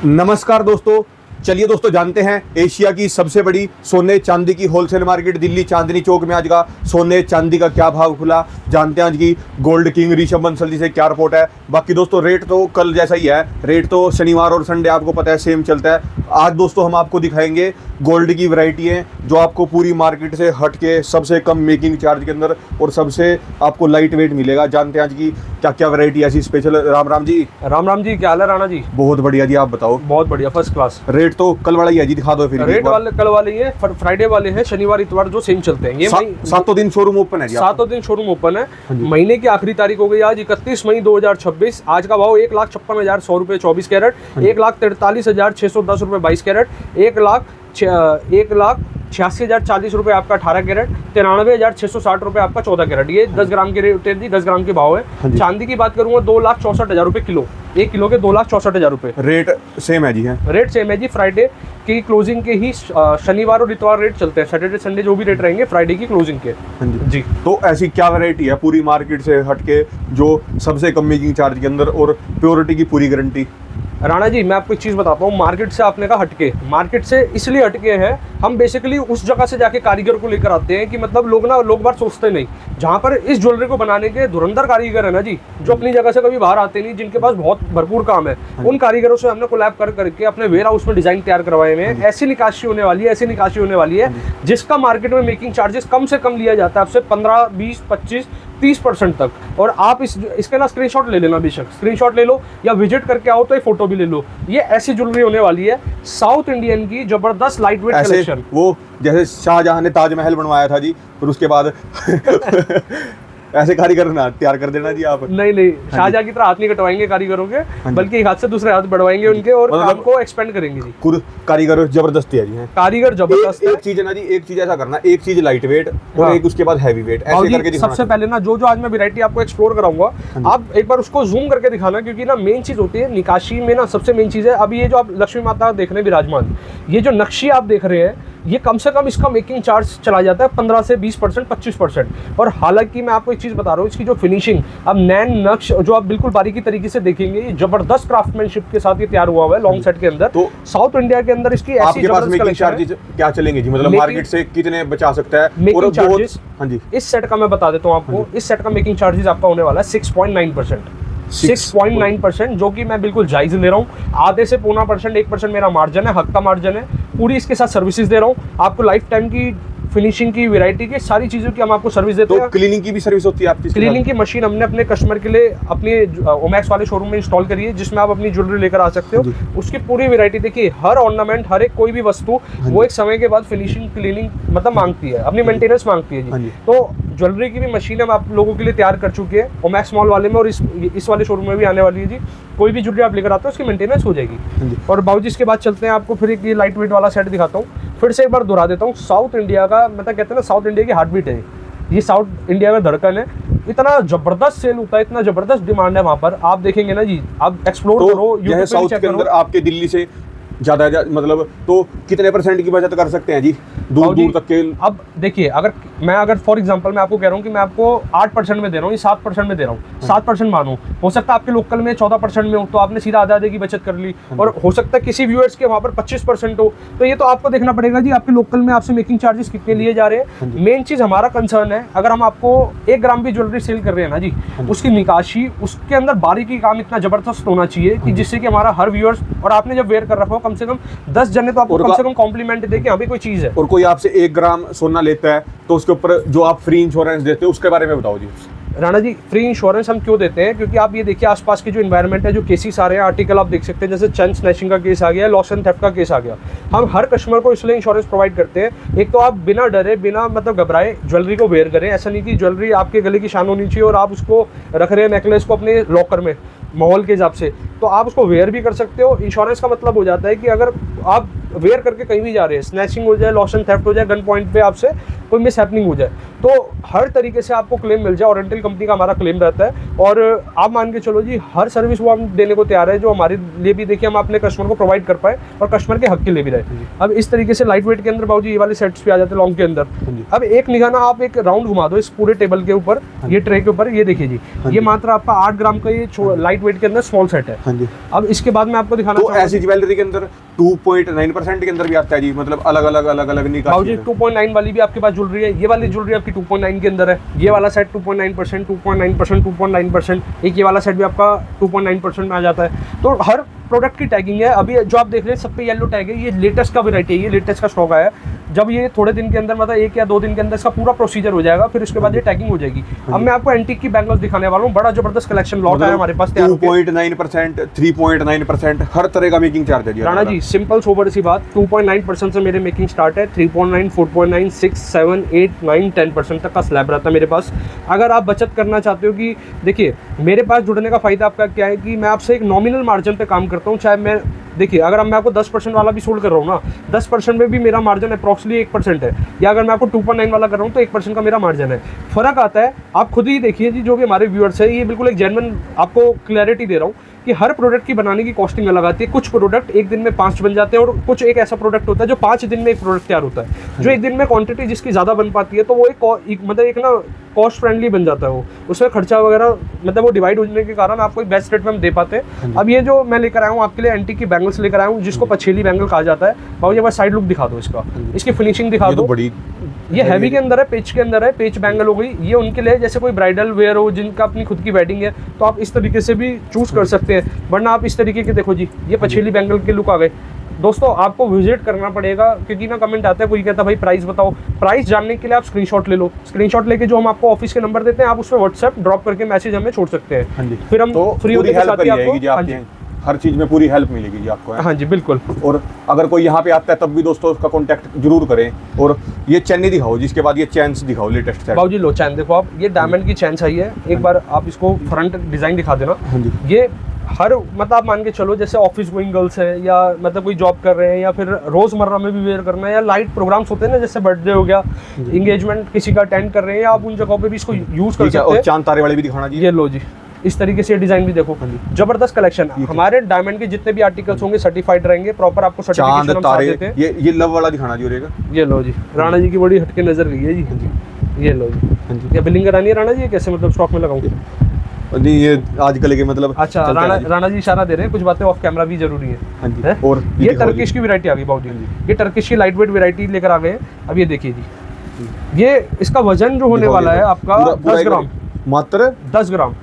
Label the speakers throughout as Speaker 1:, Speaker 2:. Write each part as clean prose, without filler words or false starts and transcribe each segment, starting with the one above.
Speaker 1: नमस्कार दोस्तों, चलिए दोस्तों जानते हैं एशिया की सबसे बड़ी सोने चांदी की होलसेल मार्केट दिल्ली चांदनी चौक में आज का सोने चांदी का क्या भाव खुला। जानते हैं आज की गोल्ड किंग ऋषभ बंसल जी से क्या रिपोर्ट है। बाकी दोस्तों रेट तो कल जैसा ही है, रेट तो शनिवार और संडे आपको पता है सेम चलता है। आज दोस्तों हम आपको दिखाएंगे गोल्ड की वैरायटी है जो आपको पूरी मार्केट से हट के सबसे कम मेकिंग चार्ज के अंदर और सबसे आपको लाइट वेट मिलेगा। जानते हैं आज की क्या क्या वैरायटी ऐसी स्पेशल। राम राम जी।
Speaker 2: राम राम जी, क्या हाल है राणा जी?
Speaker 1: बहुत बढ़िया जी, आप बताओ।
Speaker 2: बहुत बढ़िया, फर्स्ट क्लास।
Speaker 1: रेट तो कल वाला ही है जी, दिखा दो फिर।
Speaker 2: रेट वाले कल वाले ये फ्राइडे वाले हैं, शनिवार इतवार जो सेम चलते हैं। ये
Speaker 1: सातों दिन शोरूम ओपन है जी,
Speaker 2: सातों दिन शोरूम ओपन है। महीने की आखिरी तारीख हो गई आज 31 मई 2026। आज का भाव 1,56,100 रुपये 24 कैरेट, 1,43,610 रुपये 22 कैरेट, 1,86,040 रुपये आपका 18 कैरेट, 93,660 रुपये आपका 14 कैरेट। ये 10 ग्राम के रेट है, 10 ग्राम के भाव है। चांदी की बात करूंगा 2,64,000 रुपये किलो, 1 किलो के 2,64,000 रुपये।
Speaker 1: रेट सेम है जी? है
Speaker 2: रेट सेम है जी। फ्राइडे की क्लोजिंग के ही शनिवार और इतवार रेट चलते हैं। सैटरडे संडे जो भी रेट रहेंगे फ्राइडे की क्लोजिंग के।
Speaker 1: जी। तो ऐसी क्या वैरायटी है पूरी मार्केट से हटके जो सबसे कम मेकिंग चार्ज के अंदर और प्योरिटी की पूरी गारंटी?
Speaker 2: राणा जी, मैं आपको एक चीज़ बताता हूँ। मार्केट से आपने कहा हटके, मार्केट से इसलिए हटके हैं, हम बेसिकली उस जगह से जाके कारीगर को लेकर आते हैं कि मतलब लोग बार सोचते नहीं, जहाँ पर इस ज्वेलरी को बनाने के धुरंधर कारीगर है ना जी, जो अपनी जगह से कभी बाहर आते नहीं, जिनके पास बहुत भरपूर काम है, उन कारीगरों से हमने कोलैब करके अपने वेयर हाउस में डिजाइन तैयार करवाए हुए हैं। ऐसी निकासी होने वाली है, ऐसी निकासी होने वाली है जिसका मार्केट में मेकिंग चार्जेस कम से कम लिया जाता है आपसे 15, 20, 25, 30% तक। और आप इसके ना स्क्रीनशॉट ले लेना, बेशक स्क्रीनशॉट ले लो या विजिट करके आओ तो ये फोटो भी ले लो। ये ऐसी ज्वेलरी होने वाली है साउथ इंडियन की जबरदस्त लाइट वेट कलेक्शन।
Speaker 1: वो जैसे शाहजहां ने ताजमहल बनवाया था जी, फिर उसके बाद ऐसे कारीगर ना तैयार कर देना जी आप।
Speaker 2: नहीं, शाहजहां की तरह हाथ नहीं कटवाएंगे कारीगरों के, बल्कि एक हाथ से दूसरे हाथ बढ़वाएंगे उनके और काम को एक्सपेंड करेंगे जी।
Speaker 1: खुद कारीगर जबरदस्ती है जी। हैं कारीगर जबरदस्त। एक चीज है ना जी, एक चीज ऐसा करना, एक चीज लाइट वेट और एक उसके बाद हैवी वेट, ऐसे करके दिखाना।
Speaker 2: सबसे पहले ना जो आज मैं वैरायटी आपको एक्सप्लोर कराऊंगा, आप एक बार उसको जूम करके दिखाना, क्योंकि ना मेन चीज होती है निकाशी में ना, सबसे मेन चीज है। अभी ये जो आप लक्ष्मी माता देख रहे हैं विराजमान, ये जो नक्शी आप देख रहे हैं, ये कम से कम इसका मेकिंग चार्ज चला जाता है 15 से 20%, 25%। और हालांकि मैं आपको एक चीज़ बता रहा हूँ, इसकी जो फिनिशिंग, अब नैन नक्श जो आप बिल्कुल बारीकी तरीके से देखेंगे, ये जबरदस्त क्राफ्टमैनशिप के साथ ये तैयार हुआ है लॉन्ग सेट के अंदर। तो साउथ इंडिया के अंदर इसकी ऐसी
Speaker 1: मेकिंग चार्जेस क्या चलेंगे जी, मतलब मार्केट से कितने बचा सकता है
Speaker 2: मेकिंग चार्जेस?
Speaker 1: हाँ जी,
Speaker 2: इस सेट का मैं बता देता हूँ आपको। इस सेट का मेकिंग चार्जेस आपका होने वाला है 6.9%, 6.9%, जो कि मैं बिल्कुल जायज ले रहा हूँ। आधे से 0.5%, 1% मेरा मार्जिन है, हक का मार्जिन है। पूरी इसके साथ सर्विसेज दे रहा हूँ आपको, लाइफ टाइम की फिनिशिंग की, वैरायटी की, सारी चीजों की हम आपको सर्विस देते हैं।
Speaker 1: तो क्लीनिंग की भी सर्विस होती है आपकी?
Speaker 2: क्लीनिंग की मशीन हमने अपने कस्टमर के लिए अपने ओमैक्स वाले शोरूम में इंस्टॉल करी है, जिसमें आप अपनी ज्वेलरी लेकर आ सकते हो। उसकी पूरी वैरायटी देखिए, हर ऑर्नामेंट, हर एक कोई भी वस्तु वो एक समय के बाद फिनिशिंग, क्लीनिंग मतलब मांगती है, अपनी मेंटेनेंस मांगती है जी। तो ज्वेलरी की भी मशीन हम आप लोगों के लिए तैयार कर चुके हैं ओमैक्स मॉल वाले में, और इस वाले शोरूम में भी आने वाली है जी। कोई भी ज्वेलरी आप लेकर आते हो उसकी मेंटेनेंस हो जाएगी। और बाबूजी इसके बाद चलते हैं, आपको फिर एक ये लाइट वेट वाला सेट दिखाता हूँ। फिर से एक बार दोहरा देता हूँ, साउथ इंडिया का मतलब कहते हैं ना, साउथ इंडिया की हार्ट बीट है ये, साउथ इंडिया का धड़कन है। इतना जबरदस्त सेल होता है, इतना जबरदस्त डिमांड है वहाँ पर, आप देखेंगे ना जी, आप एक्सप्लोर करो यूट्यूब
Speaker 1: साउथ के अंदर। आपके दिल्ली से ज्यादा मतलब तो कितने % की बचत कर सकते हैं जी दूर दूर तक के?
Speaker 2: अब देखिए, अगर फॉर एग्जांपल मैं आपको कह रहा हूँ कि मैं आपको 8% में दे रहा हूँ, 7% में दे रहा हूँ, 7% मानो, हो सकता है आपके लोकल में 14% में हो, तो आपने सीधा आधे की बचत कर ली। और हो सकता है किसी व्यूअर्स के वहाँ पर 25% हो, तो ये तो आपको देखना पड़ेगा जी, आपके लोकल में आपसे मेकिंग चार्जेस कितने लिए जा रहे हैं। मेन चीज हमारा कंसर्न है, अगर हम आपको 1 ग्राम भी ज्वेलरी सेल कर रहे हैं ना जी, उसकी निकाशी, उसके अंदर बारीकी काम इतना जबरदस्त होना चाहिए कि जिससे कि हमारा हर व्यूअर्स, और आपने जब वेयर कर रखा हो, कम से कम 10 जने तो आपको कम से कम कॉम्प्लीमेंट दे कि यहाँ पे कोई चीज है।
Speaker 1: और कोई आपसे 1 ग्राम सोना लेता है तो उसके ऊपर जो आप फ्री इंश्योरेंस देते हो उसके बारे में बताओ जी।
Speaker 2: राणा जी, फ्री इंश्योरेंस हम क्यों देते हैं? क्योंकि आप ये देखिए आसपास के जो एनवायरनमेंट है, जो केसेस आ रहे हैं, आर्टिकल आप देख सकते हैं, जैसे चेन स्नैचिंग का केस आ गया, लॉस एंड थेफ्ट का केस आ गया। हम हर कस्टमर को इसलिए इंश्योरेंस प्रोवाइड करते हैं, एक तो आप बिना डरे, बिना मतलब घबराए ज्वेलरी को वेयर करें। ऐसा नहीं कि ज्वेलरी आपके गले की शान होनी चाहिए और आप उसको रख रहे हैं नेकलेस को अपने लॉकर में माहौल के हिसाब से, तो आप उसको वेयर भी कर सकते हो। इंश्योरेंस का मतलब हो जाता है कि अगर आप वेयर करके कहीं भी जा रहे हैं, स्नैचिंग हो जाए, लॉस एंड थेफ्ट हो जाए, गन पॉइंट पे आपसे कोई मिस हैपनिंग हो जाए, तो हर तरीके से आपको क्लेम मिल जाए। ओरिएंटल कंपनी का हमारा क्लेम रहता है, और आप मान के चलो जी हर सर्विस वो हम देने को तैयार है जो हमारे लिए भी देखिए हम अपने कस्टमर को प्रोवाइड कर पाए और कस्टमर के हक के लिए भी रहे। अब इस तरीके से लाइट वेट के अंदर बाबूजी ये वाले सेट्स भी आ जाते हैं लॉन्ग के अंदर। अब एक निगाह ना आप एक राउंड घुमा दो इस पूरे टेबल के ऊपर, ये ट्रे के ऊपर, ये देखिए जी, ये मात्र आपका 8 ग्राम का ये लाइट वेट के अंदर स्मॉल सेट है।
Speaker 1: हाँ जी।
Speaker 2: अब इसके बाद मैं आपको दिखाना
Speaker 1: तो ऐसी ज्वेलरी के अंदर 2.9% के अंदर भी आता है जी, मतलब अलग अलग निकाल।
Speaker 2: बाबूजी 2.9 वाली भी आपके पास ज्वेलरी है, ये वाली ज्वेलरी आपकी 2.9 के अंदर है, ये वाला सेट 2.9%, 2.9%, 2.9%, एक ये वाला सेट भी आपका 2.9% में आ जाता है। तो हर प्रोडक्ट की टैगिंग है। अभी जो आप देख रहे हैं सब पे येलो टैग है, ये लेटेस्ट का वैरायटी है, ये लेटेस्ट का स्टॉक आया है। जब ये थोड़े दिन के अंदर मतलब 1 या 2 दिन के अंदर इसका पूरा प्रोसीजर हो जाएगा, फिर उसके बाद ये टैगिंग हो जाएगी। अब मैं आपको एंटीक की बैंगल्स दिखाने वाला हूँ, बड़ा जबरदस्त कलेक्शन लॉट आया हमारे पास।
Speaker 1: 2.9%, 3.9%, हर तरह का मेकिंग चार्ज है जी
Speaker 2: राणा जी। सिंपल सोबर सी बात, 2.9% से मेरे मेकिंग स्टार्ट है, 3.9, 4.9, 6, 7, 8, 9, 10% तक का स्लैब रहता है मेरे पास। अगर आप बचत करना चाहते हो कि देखिए मेरे पास जुड़ने का फायदा आपका क्या है कि मैं आपसे एक नॉमिनल मार्जिन पे काम करता हूँ। चाहे मैं देखिए अगर मैं आपको 10% वाला भी सोल्ड कर रहा हूँ ना, 10% में भी मेरा मार्जिन अप्रॉक्सिमली 1% है, या अगर मैं आपको 2.9 वाला कर रहा हूँ तो 1% का मेरा मार्जिन है। फर्क आता है, आप खुद ही देखिए जी, जो भी हमारे व्यूअर्स है, ये बिल्कुल एक जेन्युइन आपको क्लैरिटी दे रहा हूँ कि हर प्रोडक्ट की बनाने की कॉस्टिंग अलग आती है। कुछ प्रोडक्ट एक दिन में 5 बन जाते हैं, और कुछ एक ऐसा प्रोडक्ट होता है जो 5 दिन में एक प्रोडक्ट तैयार होता है। जो एक दिन में क्वांटिटी जिसकी ज़्यादा बन पाती है तो वो एक मतलब एक ना कॉस्ट फ्रेंडली बन जाता है, वो उसमें खर्चा वगैरह मतलब वो डिवाइड होने के कारण आपको एक बेस्ट रेट में हम दे पाते हैं। अब ये जो मैं लेकर आया हूँ आपके लिए एंटीक की बैंगल्स लेकर आया हूँ, जिसको पछेली बैंगल कहा जाता है। बाबू ये बस साइड लुक दिखा दो इसका, इसकी फिनिशिंग दिखा दो। ये हैवी के अंदर है, पेच के अंदर है, पेच बैंगल हो गई। ये उनके लिए जैसे कोई ब्राइडल वेयर हो जिनका अपनी खुद की वेडिंग है, तो आप इस तरीके से भी चूज कर सकते हैं, वरना आप इस तरीके के देखो जी, ये पछेली बैंगल के लुक आ गए। दोस्तों आपको विजिट करना पड़ेगा, क्योंकि ना कमेंट आता है कोई कहता है भाई प्राइस बताओ। प्राइस जानने के लिए आप स्क्रीनशॉट ले लो, स्क्रीनशॉट लेके जो हम आपको ऑफिस के नंबर देते हैं आप उस पर व्हाट्सएप ड्रॉप करके मैसेज हमें छोड़ सकते हैं। फिर हम फ्री होने के साथ ही आपको
Speaker 1: हर चीज में पूरी हेल्प मिलेगी जी आपको।
Speaker 2: हाँ जी बिल्कुल।
Speaker 1: और अगर कोई यहाँ पे आता है तब भी दोस्तों उसका कांटेक्ट जरूर करें। और ये चैन दिखाओ, जिसके बाद ये चैन्स दिखाओ लेटेस्ट सेट।
Speaker 2: बाबूजी लो चैन देखो आप, ये डायमंड की चैन चाहिए, एक बार आप इसको फ्रंट डिजाइन दिखा देना। ये हर मतलब आप मान के चलो जैसे ऑफिस गोइंग गर्ल्स है, या मतलब कोई जॉब कर रहे हैं, या फिर रोजमर्रा में भी वेयर करना है, या लाइट प्रोग्राम्स होते हैं ना, जैसे बर्थडे हो गया, एंगेजमेंट किसी का अटेंड कर रहे हैं, या आप उन जगहों पे भी इसको यूज कर सकते हैं।
Speaker 1: और चांद तारे वाले भी दिखाना जी।
Speaker 2: ये लो जी, इस तरीके से डिजाइन भी देखो, जबरदस्त कलेक्शन। हमारे डायमंड के जितने भी आर्टिकल्स होंगे सर्टिफाइड रहेंगे, प्रॉपर आपको सर्टिफिकेशन हम साथ देते हैं।
Speaker 1: ये लव वाला दिखाना जी। और
Speaker 2: ये लो जी, राणा जी की बड़ी हटके नजर गई है जी। ये लो जी, ये बिलिंग करानी है राणा जी, कैसे मतलब स्टॉक में लगाऊं?
Speaker 1: नहीं ये आजकल के मतलब
Speaker 2: अच्छा राणा जी इशारा दे रहे हैं, कुछ बातें ऑफ कैमरा भी जरूरी है।
Speaker 1: हाँ जी। और
Speaker 2: ये टर्किश की वैरायटी आ गई बाबू जी, ये टर्किश की लाइट वेट वैरायटी लेकर आ गए हैं। अब ये देखिए जी, ये इसका वजन जो होने वाला है आपका 10 ग्राम,
Speaker 1: मात्र
Speaker 2: 10 ग्राम।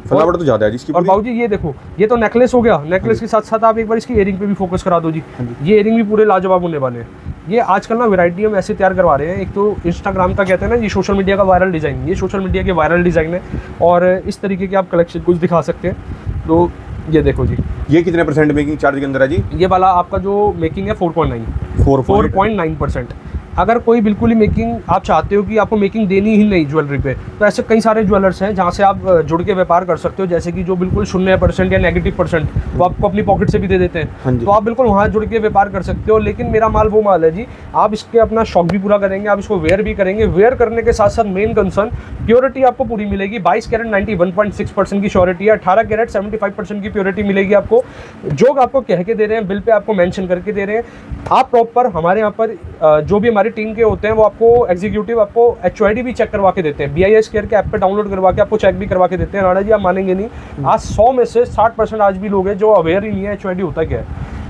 Speaker 1: फ्लावर तो ज्यादा है जिसकी।
Speaker 2: और बाबूजी ये देखो, ये तो नेकलेस हो गया, नेकलेस के साथ साथ आप एक बार इसकी इयरिंग पे भी फोकस करा दो जी। ये इयरिंग भी पूरे लाजवाब होने वाले हैं। ये आजकल ना वैरायटी हम ऐसे तैयार करवा रहे हैं, एक तो इंस्टाग्राम का कहते हैं ना, ये सोशल मीडिया का वायरल डिज़ाइन, ये सोशल मीडिया के वायरल डिज़ाइन है, और इस तरीके के आप कलेक्शन कुछ दिखा सकते हैं। तो ये देखो जी,
Speaker 1: ये कितने % मेकिंग चार्ज के अंदर है जी?
Speaker 2: ये वाला आपका जो मेकिंग है 4.9%। अगर कोई बिल्कुल ही मेकिंग आप चाहते हो कि आपको मेकिंग देनी ही नहीं ज्वेलरी पे, तो ऐसे कई सारे ज्वेलर्स हैं जहाँ से आप जुड़ के व्यापार कर सकते हो, जैसे कि जो बिल्कुल 0% या -% वो आपको अपनी पॉकेट से भी दे देते हैं। तो आप बिल्कुल वहाँ जुड़ के व्यापार कर सकते हो। लेकिन मेरा माल वो माल है जी, आप इसके अपना शौक भी पूरा करेंगे, आप इसको वेयर भी करेंगे। वेयर करने के साथ साथ मेन कंसर्न प्योरिटी आपको पूरी मिलेगी। 22 कैरेट 91.6% की श्योरिटी है, 18 कैरेट 75% की प्योरिटी मिलेगी आपको। जो आपको कह के दे रहे हैं, बिल पे आपको मेंशन करके दे रहे हैं। आप प्रॉपर हमारे यहाँ पर जो भी हमारी टीम के होते हैं वो आपको एग्जीक्यूटिव आपको HOID भी चेक करवा के देते हैं, BIS केयर के ऐप पे डाउनलोड करवा के आपको चेक भी करवा के देते हैं। राणा जी आप मानेंगे नहीं, आज 100 में से 60% आज भी लोग हैं जो अवेयर ही नहीं है HOID होता क्या है,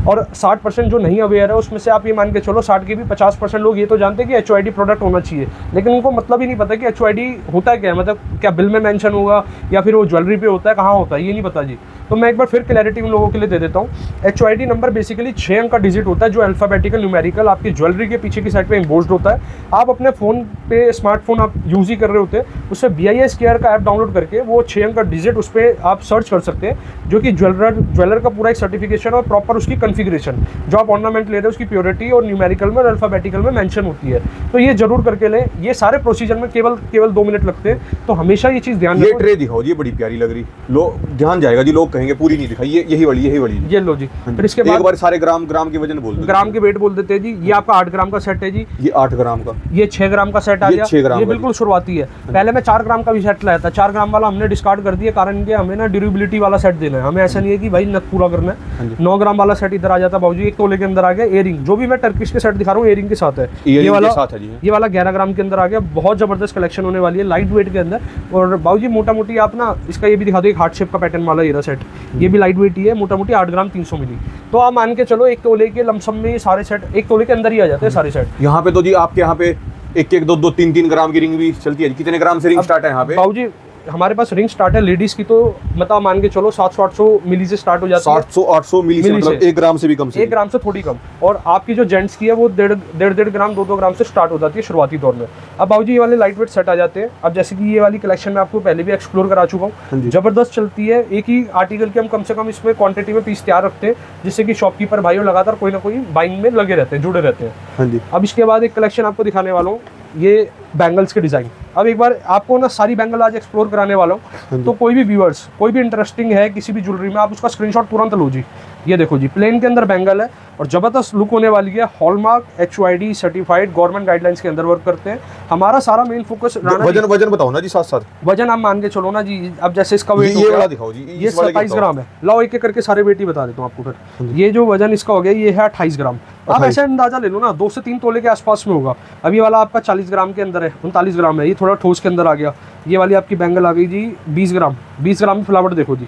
Speaker 2: और 60% जो नहीं अवेयर है उसमें से आप ये मान के चलो 60 के भी 50% लोग ये तो जानते हैं कि HOID प्रोडक्ट होना चाहिए, लेकिन उनको मतलब ही नहीं पता कि HOID होता क्या है, मतलब क्या बिल में मेंशन होगा या फिर वो ज्वेलरी पे होता है, कहाँ होता है, ये नहीं पता जी। तो मैं एक बार फिर क्लैरिटी उन लोगों के लिए दे देता हूँ। HOID नंबर बेसिकली 6 अंक का डिजिट होता है, जो अल्फाबेटिकल न्यूमेरिकल आपकी ज्वेलरी के पीछे की साइड पे इम्पोज्ड होता है। आप अपने फ़ोन पे स्मार्टफोन आप यूज़ ही कर रहे होते हैं, उससे BIS केयर का ऐप डाउनलोड करके वो 6 अंक का डिजिट उस पर आप सर्च कर सकते हैं, जो कि ज्वेलर का पूरा एक सर्टिफिकेशन और प्रॉपर उसकी कन्फर्मेशन कॉन्फ़िगरेशन, जो आप ऑर्नामेंट ले रहे हो उसकी प्योरिटी और न्यूमेरिकल में और अल्फ़ाबेटिकल में मेंशन होती है। तो ये जरूर करके लें। ये सारे प्रोसीजर में केवल 2 मिनट लगते हैं, तो हमेशा ये चीज़ ध्यान
Speaker 1: ये
Speaker 2: रखो।
Speaker 1: ट्रे दिखाओ जी, ये बड़ी प्यारी लग रही, लोग ध्यान जाएगा जी, लोग कहेंगे पूरी नहीं दिखाई, ये यही वाली
Speaker 2: ये लो जी। फिर इसके
Speaker 1: एक
Speaker 2: बाद
Speaker 1: बार सारे ग्राम के वजन बोल दो।
Speaker 2: ग्राम के वेट बोल देते हैं जी। ये आपका 8 ग्राम का सेट है जी।
Speaker 1: ये 8 ग्राम का,
Speaker 2: ये 6 ग्राम का सेट आ
Speaker 1: ये
Speaker 2: गया।
Speaker 1: 6 ग्राम
Speaker 2: ये
Speaker 1: का
Speaker 2: बिल्कुल शुरुआती है। पहले मैं 4 ग्राम का भी सेट लाया था, 4 ग्राम वाला हमने डिस्कार्ड कर दिया, कारण ये हमें ना ड्यूरेबिलिटी वाला सेट देना है, हमें ऐसा नहीं है कि भाई नक पूरा करना है। 9 ग्राम वाला सेट इधर आ जाता है बाबूजी, 1 तोले के अंदर आ गया। एयरिंग जो भी मैं टर्किश के सेट दिखा रहा हूँ एयरिंग के साथ है। ये वाला
Speaker 1: साथ है जी।
Speaker 2: ये वाला 11 ग्राम के अंदर आ गया। बहुत जबरदस्त कलेक्शन होने वाली है लाइट वेट के अंदर। और बाबूजी मोटा मोटी आप ना इसका ये भी दिखा दो, एक हार्ट शेप का पैटर्न वाला हीरा सेट, ये भी लाइट वेट ही है, मोटा मोटी 8 ग्राम 300 मिली। तो आप मान के चलो 1 तोले के लमसम में ये सारे सेट 1 तोले के अंदर ही आ जाते हैं सारे सेट।
Speaker 1: यहाँ पे तो जी आपके यहाँ पे 1-1, 2-2, 3-3 ग्राम की रिंग भी चलती है। कितने ग्राम से रिंग स्टार्ट है यहाँ पे?
Speaker 2: बाबूजी हमारे पास रिंग स्टार्ट है लेडीज की, तो मतलब मान के चलो 700-800 मिली से स्टार्ट हो जाती है।
Speaker 1: 700-800 मिली से, मतलब 1 ग्राम से भी कम से।
Speaker 2: 1 ग्राम से थोड़ी कम। और आपकी जो जेंट्स की है वो 1.5 ग्राम 2 ग्राम से स्टार्ट हो जाती है शुरुआती दौर में। अब बाबूजी ये वाले लाइट वेट सेट आ जाते हैं। अब जैसे कि ये वाली कलेक्शन मैं आपको पहले भी एक्सप्लोर करा चुका हूँ, जबरदस्त चलती है। एक ही आर्टिकल के हम कम से कम इसमें क्वांटिटी में पीस तैयार रखते हैं, जिससे कि शॉपकीपर भाई लगातार कोई ना कोई बाइंग में लगे रहते हैं, जुड़े रहते हैं।
Speaker 1: हाँ जी।
Speaker 2: अब इसके बाद एक कलेक्शन आपको दिखाने वाला हूँ, ये बैंगल्स के डिज़ाइन। अब एक बार आपको ना सारी बैंगल आज एक्सप्लोर कराने वाला हूँ, तो कोई भी व्यूअर्स कोई भी इंटरेस्टिंग है किसी भी ज्वेलरी में, आप उसका स्क्रीनशॉट तुरंत लो जी। ये देखो जी, प्लेन के अंदर बैंगल है और जबरदस्त लुक होने वाली है। Hallmark HYD certified, government guidelines के अंदर वर्क करते हैं। हमारा सारा मेन फोकस
Speaker 1: वजन बताओ ना जी साथ साथ।
Speaker 2: वजन आप मान के चलो ना जी। अब जैसे इसका वेट
Speaker 1: ये वाला दिखाओ जी,
Speaker 2: ये 27 ग्राम है। लाओ एक एक करके सारे वेट ही बता देता हूँ आपको। फिर ये जो वजन इसका हो गया ये है 28 ग्राम। आप ऐसे अंदाजा ले लो ना 2 से 3 तोले के आसपास में होगा। अब ये वाला आपका 40 ग्राम के अंदर है, 39 ग्राम है, ये थोड़ा ठोस के अंदर आ गया। ये वाली आपकी बैंगल आ गई जी 20 ग्राम, 20 ग्राम की फ्लावर देखो जी।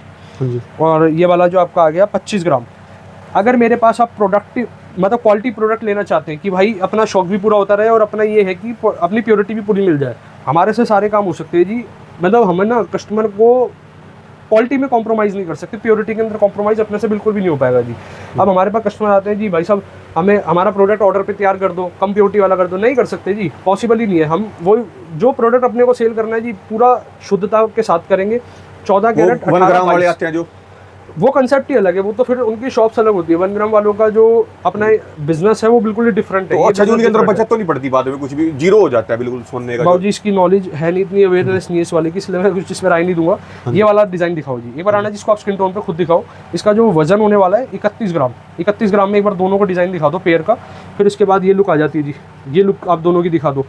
Speaker 2: और ये वाला जो आपका आ गया 25 ग्राम। अगर मेरे पास आप प्रोडक्ट मतलब क्वालिटी प्रोडक्ट लेना चाहते हैं कि भाई अपना शौक भी पूरा होता रहे और अपना ये है कि अपनी प्योरिटी भी पूरी मिल जाए, हमारे से सारे काम हो सकते हैं जी। मतलब हमें ना कस्टमर को क्वालिटी में कॉम्प्रोमाइज़ नहीं कर सकते, प्योरिटी के अंदर कॉम्प्रोमाइज़ अपने से बिल्कुल भी नहीं हो पाएगा जी। अब हमारे पास कस्टमर आते हैं जी, भाई साहब हमें हमारा प्रोडक्ट ऑर्डर पे तैयार कर दो, कम प्योरिटी वाला कर दो, नहीं कर सकते जी, पॉसिबल ही नहीं है। हम वो जो प्रोडक्ट अपने को सेल करना है जी पूरा शुद्धता के साथ करेंगे। 14 कैरेट
Speaker 1: 1 ग्राम वाले आते हैं जो,
Speaker 2: वो कंसेप्ट ही अलग है, वो तो फिर उनकी शॉप्स अलग होती है। 1 ग्राम वालों का जो अपना बिजनेस है वो बिल्कुल ही डिफरेंट है।
Speaker 1: तो अच्छा जी, उनके अंदर बचत तो नहीं पड़ती, बाद में कुछ भी जीरो हो जाता है बिल्कुल सोने का।
Speaker 2: बाबूजी इसकी नॉलेज है नहीं, इतनी अवेयरनेस नहीं है इस वाले की, इसलिए मैं कुछ इस पर राय नहीं दूंगा। ये वाला डिजाइन दिखाओ जी एक बार आना, जिसको आप स्किन टोन पे खुद दिखाओ। इसका जो वजन होने वाला है 31 ग्राम। 31 ग्राम में एक बार दोनों को डिजाइन दिखा दो पेयर का। फिर इसके बाद ये लुक आ जाती है जी, ये लुक आप दोनों की दिखा दो।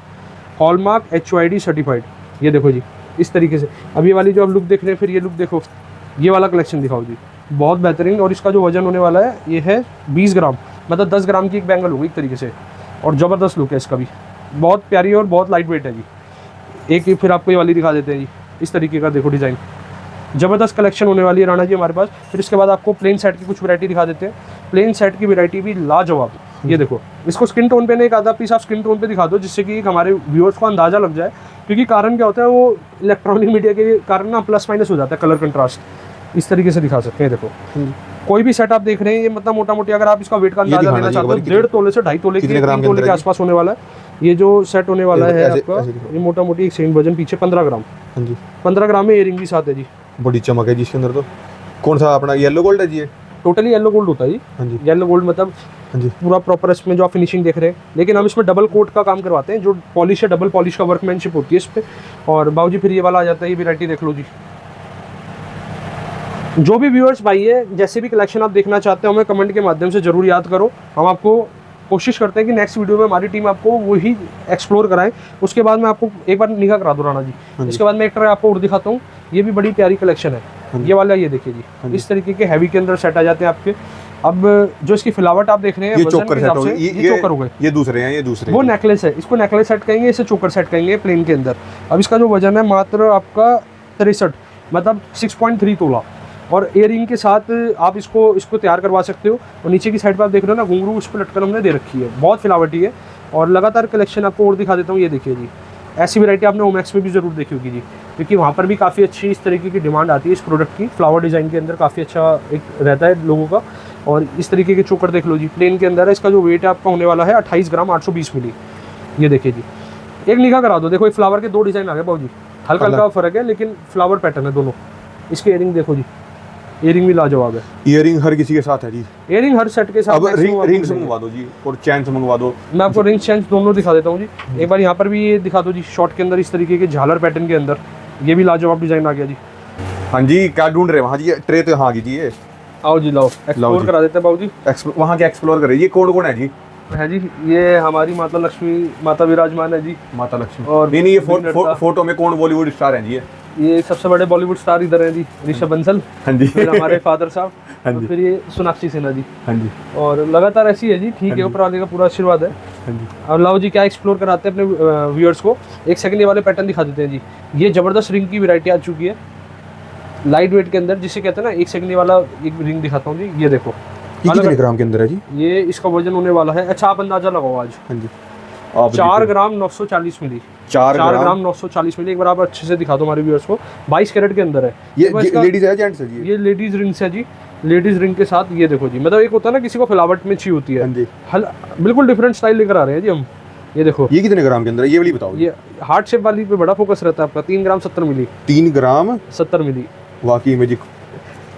Speaker 2: हॉलमार्क HYD सर्टिफाइड, ये देखो जी इस तरीके से। अब ये वाली जो आप लुक देख रहे हैं, फिर ये लुक देखो, ये वाला कलेक्शन दिखाओ जी, बहुत बेहतरीन। और इसका जो वजन होने वाला है ये है 20 ग्राम, मतलब 10 ग्राम की एक बैंगल होगी एक तरीके से। और ज़बरदस्त लुक है इसका भी, बहुत प्यारी और बहुत लाइट वेट है जी। एक फिर आपको ये वाली दिखा देते हैं जी, इस तरीके का देखो डिज़ाइन, ज़बरदस्त कलेक्शन होने वाली है राणा जी हमारे पास। फिर इसके बाद आपको प्लेन सेट की कुछ वैरायटी दिखा देते हैं। प्लेन सेट की वैरायटी भी लाजवाब, ये देखो। इसको स्किन टोन पे नहीं, एक आधा पीस आप स्किन टोन पे दिखा दो, जिससे कि हमारे व्यूअर्स को अंदाजा लग जाए। क्योंकि कारण क्या होता है, वो इलेक्ट्रॉनिक मीडिया के कारण ना प्लस माइनस हो जाता है कलर कंट्रास्ट। इस तरीके से दिखा सकते हैं, देखो कोई भी सेट आप देख रहे हैं, ये मतलब मोटा मोटी अगर आप इसका वेट का अंदाजा लेना चाहते हो 1.5 तोले से 2.5 तोले की, 3 तोले के आसपास होने वाला है। ये जो सेट होने वाला है आपका, ये मोटा मोटी एक सेम वजन पीछे 15 ग्राम। 15 ग्राम में इयरिंग भी साथ है जी,
Speaker 1: बड़ी चमक है जी इसके अंदर। तो कौन सा अपना येलो गोल्ड है जी? ये
Speaker 2: टोटली येलो गोल्ड होता है जी। येलो गोल्ड मतलब पूरा प्रॉपर इसमें जो आप फिनिशिंग देख रहे हैं, लेकिन हम इसमें डबल कोट का काम करवाते हैं। जो पॉलिश है डबल पॉलिश का वर्कमैनशिप होती है इस पर। और बाबूजी फिर ये वाला आ जाता है, ये वैरायटी देख लो जी। जो भी व्यूअर्स भाई है, जैसे भी कलेक्शन आप देखना चाहते हो, हमें कमेंट के माध्यम से जरूर याद करो। हम आपको कोशिश करते हैं कि नेक्स्ट वीडियो में हमारी टीम आपको वही एक्सप्लोर कराए। उसके बाद मैं आपको एक बार निगाह करा दूँ राणा जी। इसके बाद मैं एक ट्रे आपको और दिखाता हूँ, ये भी बड़ी प्यारी कलेक्शन है। ये वाला ये देखिए जी, इस तरीके के हैवी के अंदर सेट आ जाते हैं आपके। अब जो इसकी फिलावट आप देख रहे हैं,
Speaker 1: ये चोकर सेट हो गए,
Speaker 2: ये चोकर हो गए,
Speaker 1: ये दूसरे हैं, ये दूसरे
Speaker 2: वो नेकलेस है, इसको नेकलेस सेट कहेंगे, इसे चोकर सेट कहेंगे प्लेन के अंदर। अब इसका जो वजन है मात्र आपका 63, मतलब 6.3 तोला। और इयरिंग के साथ आप इसको तैयार करवा सकते हो। और नीचे की साइड पर आप देख रहे हो ना, घुंघरू उस पर लटकन हमने दे रखी है, बहुत फिलावटी है। और लगातार कलेक्शन आपको और दिखा देता हूँ, ये देखिए जी, ऐसी वैरायटी आपने ओमैक्स में भी ज़रूर देखी होगी जी, क्योंकि वहाँ पर भी काफ़ी अच्छी इस तरीके की डिमांड आती है इस प्रोडक्ट की। फ्लावर डिज़ाइन के अंदर काफ़ी अच्छा एक रहता है लोगों का। और इस तरीके के चोकर देख लो जी, प्लेन के अंदर है। इसका जो वेट है आपका होने वाला है 28 ग्राम 820 मिली। ये देखिए जी, एक निगाह करा दो, देखो एक फ्लावर के 2 डिज़ाइन आ गए बाबू जी, हल्का हल्का फ़र्क है लेकिन फ्लावर पैटर्न है दोनों। इसके इयरिंग देखो जी, इयरिंग भी लाजवाब है।
Speaker 1: ईयरिंग हर किसी के साथ है जी।
Speaker 2: इयरिंग हर सेट के साथ
Speaker 1: अब
Speaker 2: maximum आपको
Speaker 1: रिंग से
Speaker 2: मिलेंगे।
Speaker 1: मंगवा दो जी, और चैन से मंगवा दो।
Speaker 2: मैं आपको रिंग चेंज दोनों दिखा देता हूँ जी। एक बार यहाँ पर भी ये दिखा दो जी, शॉर्ट के अंदर इस तरीके के झालर पैटर्न के अंदर, ये भी लाजवाब डिजाइन आ गया जी।
Speaker 1: हाँ जी, क्या ढूंढ रहे हैं वहाँ जी? ये ट्रे तो यहाँ आ गई जी। ये
Speaker 2: आओ जी, लाओ एक्सप्लोर
Speaker 1: जी।
Speaker 2: करा देते हैं बाबू जी।
Speaker 1: वहाँ के एक्सप्लोर करें। ये कौन कौन है जी?
Speaker 2: है जी, ये हमारी माता लक्ष्मी, माता विराजमान है जी।
Speaker 1: माता लक्ष्मी।
Speaker 2: और
Speaker 1: नहीं नहीं, ये
Speaker 2: लड़का।
Speaker 1: फोटो में कौन बॉलीवुड स्टार हैं जी?
Speaker 2: ये सबसे बड़े बॉलीवुड स्टार इधर हैं जी, ऋषभ बंसल।
Speaker 1: हाँ जी।
Speaker 2: फिर हमारे फादर साहब,
Speaker 1: हाँ
Speaker 2: और
Speaker 1: जी।
Speaker 2: फिर ये सोनाक्षी सिन्हा जी।
Speaker 1: हाँ जी।
Speaker 2: और लगातार ऐसी है जी, ठीक है, ऊपर वाले का पूरा आशीर्वाद है।
Speaker 1: हाँ जी।
Speaker 2: और लाओ जी, क्या एक्सप्लोर कराते हैं अपने व्यूअर्स को। एक सेकंड ये वाले पैटर्न दिखा देते हैं जी। ये जबरदस्त रिंग की वैरायटी आ चुकी है लाइट वेट के अंदर, जिसे कहते हैं ना। एक सेकंड ये वाला एक रिंग दिखाता हूँ जी, ये देखो।
Speaker 1: ये कितने ग्राम के अंदर है जी?
Speaker 2: ये इसका वजन होने वाला है, अच्छा आप अंदाजा लगाओ आज,
Speaker 1: हाँ जी। आप
Speaker 2: 4 ग्राम 940 मिली।
Speaker 1: 4
Speaker 2: ग्राम 940 मिली। एक बार आप अच्छे से दिखा दो हमारे व्यूअर्स को। 22 कैरेट के अंदर है।
Speaker 1: ये
Speaker 2: एक बार इसका-
Speaker 1: लेडीज है जेंट्स है जी?
Speaker 2: ये लेडीज रिंग्स है जी। लेडीज रिंग के साथ ये देखो जी, मतलब एक होता है ना किसी को फिलावट में चाहिए होती है,
Speaker 1: हाँ जी।
Speaker 2: बिल्कुल डिफरेंट स्टाइल लेकर आ रहे हैं जी हम। ये देखो,
Speaker 1: ये कितने ग्राम के अंदर है? ये वाली बताओ।
Speaker 2: ये हार्ट शेप वाली पे बड़ा फोकस रहता है आपका। 3 ग्राम 70 मिली।
Speaker 1: 3 ग्राम
Speaker 2: 70 मिली।
Speaker 1: वाकई में जी।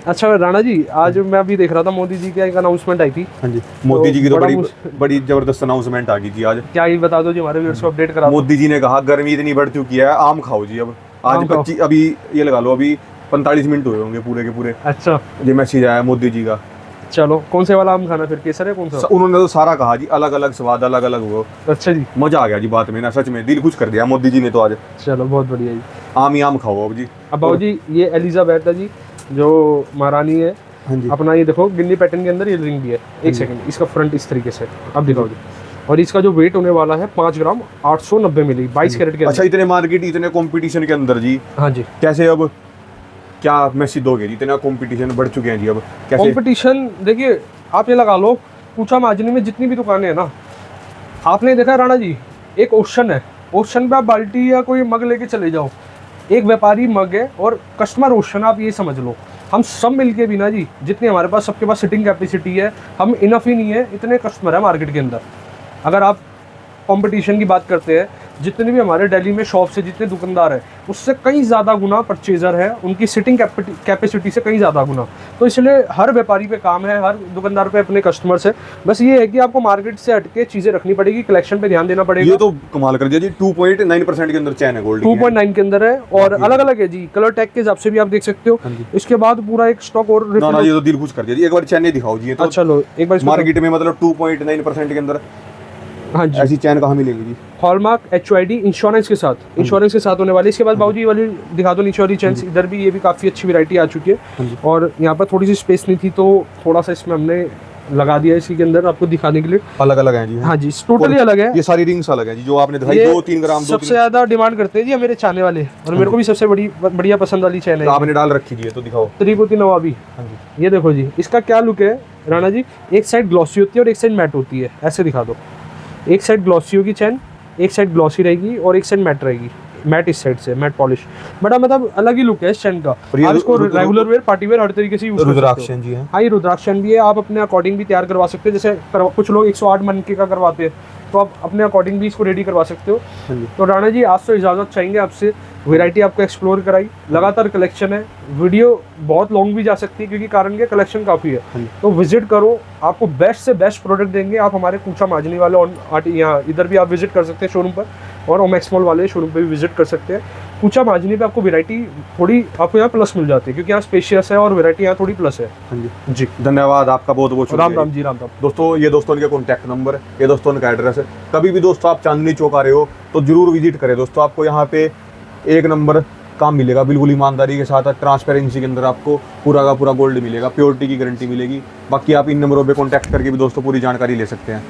Speaker 2: अच्छा राणा जी, आज मैं अभी देख रहा था मोदी जी की एक अनाउंसमेंट आई थी।
Speaker 1: हाँ जी, मोदी जी की तो
Speaker 2: बड़ा
Speaker 1: बड़ी जबरदस्त अनाउंसमेंट आ गई थी आज।
Speaker 2: क्या ये बता दो जी, हमारे व्यूअर्स को अपडेट करा दो।
Speaker 1: मोदी जी ने कहा गर्मी इतनी बढ़ चुकी है, आम खाओ जी। अब आज
Speaker 2: आम खाओ।
Speaker 1: 25 अभी ये लगा लो, अभी 45 मिनट हुए होंगे पूरे के पूरे
Speaker 2: अच्छा
Speaker 1: ये मैसेज आया मोदी जी का।
Speaker 2: चलो, कौन से वाला आम खाना फिर, केसर है कौन सा?
Speaker 1: उन्होंने तो सारा कहा जी, अलग अलग स्वाद, अलग अलग वो।
Speaker 2: अच्छा जी,
Speaker 1: मजा आ गया जी बात में ना, सच में दिल खुश कर दिया मोदी जी ने तो आज।
Speaker 2: चलो बहुत बढ़िया जी।
Speaker 1: आम ही आम खाओ अब जी।
Speaker 2: अब बाबू जी, ये एलिजाबेथ है जी, जो महारानी है
Speaker 1: हाँ जी।
Speaker 2: अपना। ये देखो गिन्नी पैटर्न के अंदर ये रिंग भी है। एक सेकंड, इसका फ्रंट इस तरीके से अब दिखाओ जी। और इसका जो वेट होने वाला है 5 ग्राम 890 मिली, 22 कैरेट के
Speaker 1: अच्छा,
Speaker 2: अंदर।
Speaker 1: इतने मार्केट, इतने कंपटीशन के अंदर जी
Speaker 2: हाँ जी,
Speaker 1: कैसे अब क्या मैसेज दोगे जी? इतना कंपटीशन बढ़ चुके हैं जी, अब कैसे?
Speaker 2: कंपटीशन देखिए, आप ये लगा लो, पूछा माजनी में जितनी भी दुकानें हैं ना, आपने देखा राणा जी, एक ओशन है, ओशन पे आप बाल्टी या कोई मग लेके चले जाओ, एक व्यापारी मग है और कस्टमर ओशन, आप ये समझ लो। हम सब मिलके भी ना जी, जितनी हमारे पास, सबके पास सिटिंग कैपेसिटी है, हम इनफ ही नहीं है, इतने कस्टमर है मार्केट के अंदर। अगर आप कंपटीशन की बात करते हैं, जितने भी हमारे दिल्ली में शॉप से जितने दुकानदार हैं, उससे कई ज़्यादा गुना परचेजर है, उनकी सिटिंग कैपेसिटी से कई ज़्यादा गुना। तो इसलिए हर व्यापारी पे काम है, हर दुकानदार पे अपने कस्टमर्स है। बस ये है कि आपको मार्केट से हटके चीज़ें रखनी पड़ेगी, कलेक्शन पे ध्यान देना पड़ेगा।
Speaker 1: ये तो कमाल कर दिया जी। 2.9% के अंदर चैन है गोल्ड की।
Speaker 2: 2.9 के अंदर है और अलग अलग है जी, कलर टैग के हिसाब से भी आप देख सकते हो। इसके बाद पूरा एक स्टॉक और
Speaker 1: ना ना, ये तो दिल खुश कर दिया जी। एक बार चैन दिखाओ जी। ये तो
Speaker 2: अच्छा लो, एक बार इसको-
Speaker 1: मार्केट में मतलब 2.9% के अंदर
Speaker 2: हाँ जी,
Speaker 1: ऐसी चैन कहाँ मिलेगी जी?
Speaker 2: हॉलमार्क HYD इंश्योरेंस के साथ होने वाली। इसके बाद बाबू जी वाली दिखा दो नीचे वाली चेन्स। इधर भी ये भी काफ़ी अच्छी वैरायटी आ चुकी है और यहाँ पर थोड़ी सी स्पेस नहीं थी तो थोड़ा सा इसमें हमने लगा दिया इसी के अंदर आपको दिखाने के लिए।
Speaker 1: अलग अलग हैं जी।
Speaker 2: हाँ जी, टोटली अलग है।
Speaker 1: ये सारी रिंग्स अलग है जी, जो आपने दिखाई।
Speaker 2: ये
Speaker 1: 2-3 ग्राम
Speaker 2: सबसे ज़्यादा डिमांड करते हैं जी मेरे चाहने वाले, और मेरे को भी सबसे बढ़िया पसंद वाली चैन है।
Speaker 1: आपने डाल रखी जी, तो दिखाओ।
Speaker 2: त्रिपुटी नवाबी। ये देखो जी, इसका क्या लुक है राणा जी, एक साइड ग्लॉसी होती है और एक साइड मैट होती है। ऐसे दिखा दो, एक साइड ग्लॉसी होगी चैन, एक साइड ग्लॉसी रहेगी और एक साइड मैट रहेगी। मैट इस साइड से, मैट पॉलिश, बड़ा मतलब अलग ही लुक है इस चैन का।
Speaker 1: ये
Speaker 2: आप इसको रेगुलर वेयर, पार्टी वेयर हर तरीके से यूज कर सकते
Speaker 1: रुद्राक्षन
Speaker 2: हो।
Speaker 1: जी है।
Speaker 2: हाँ, ये रुद्राक्षन भी है, आप अपने अकॉर्डिंग भी तैयार करवा सकते हो। जैसे कुछ लोग 108 मनके का करवाते हैं, तो आप अपने अकॉर्डिंग भी इसको रेडी करवा सकते हो। तो राणा जी, आज तो इजाज़त चाहेंगे आपसे, वैरायटी आपको एक्सप्लोर कराई, लगातार कलेक्शन है। वीडियो बहुत लॉन्ग भी जा सकती है क्योंकि कारण के कलेक्शन काफ़ी है। तो विजिट करो, आपको बेस्ट से बेस्ट प्रोडक्ट देंगे। आप हमारे पूछा माजनी वाले यहाँ इधर भी आप विजिट कर सकते हैं शोरूम पर, और ओमैक्स मॉल वाले शोरूम पे भी विजिट कर सकते हैं। पूछा माजनी पे आपको वैरायटी थोड़ी आपको यहाँ प्लस मिल जाती है क्योंकि यहाँ स्पेशियस है और वैरायटी यहाँ थोड़ी प्लस है।
Speaker 1: हाँ जी
Speaker 2: जी,
Speaker 1: धन्यवाद आपका, बहुत बहुत शुक्रिया।
Speaker 2: राम राम जी, राम राम।
Speaker 1: दोस्तों, ये दोस्तों इनके कॉन्टैक्ट नंबर, ये दोस्तों इनका एड्रेस है। कभी भी दोस्तों आप चांदनी चौक आ रहे हो तो जरूर विजिट करें दोस्तों। आपको यहाँ पे एक नंबर काम मिलेगा, बिल्कुल ईमानदारी के साथ, ट्रांसपेरेंसी के अंदर आपको पूरा का पूरा गोल्ड मिलेगा, प्योरिटी की गारंटी मिलेगी। बाकी आप इन नंबरों पे कांटेक्ट करके भी दोस्तों पूरी जानकारी ले सकते हैं।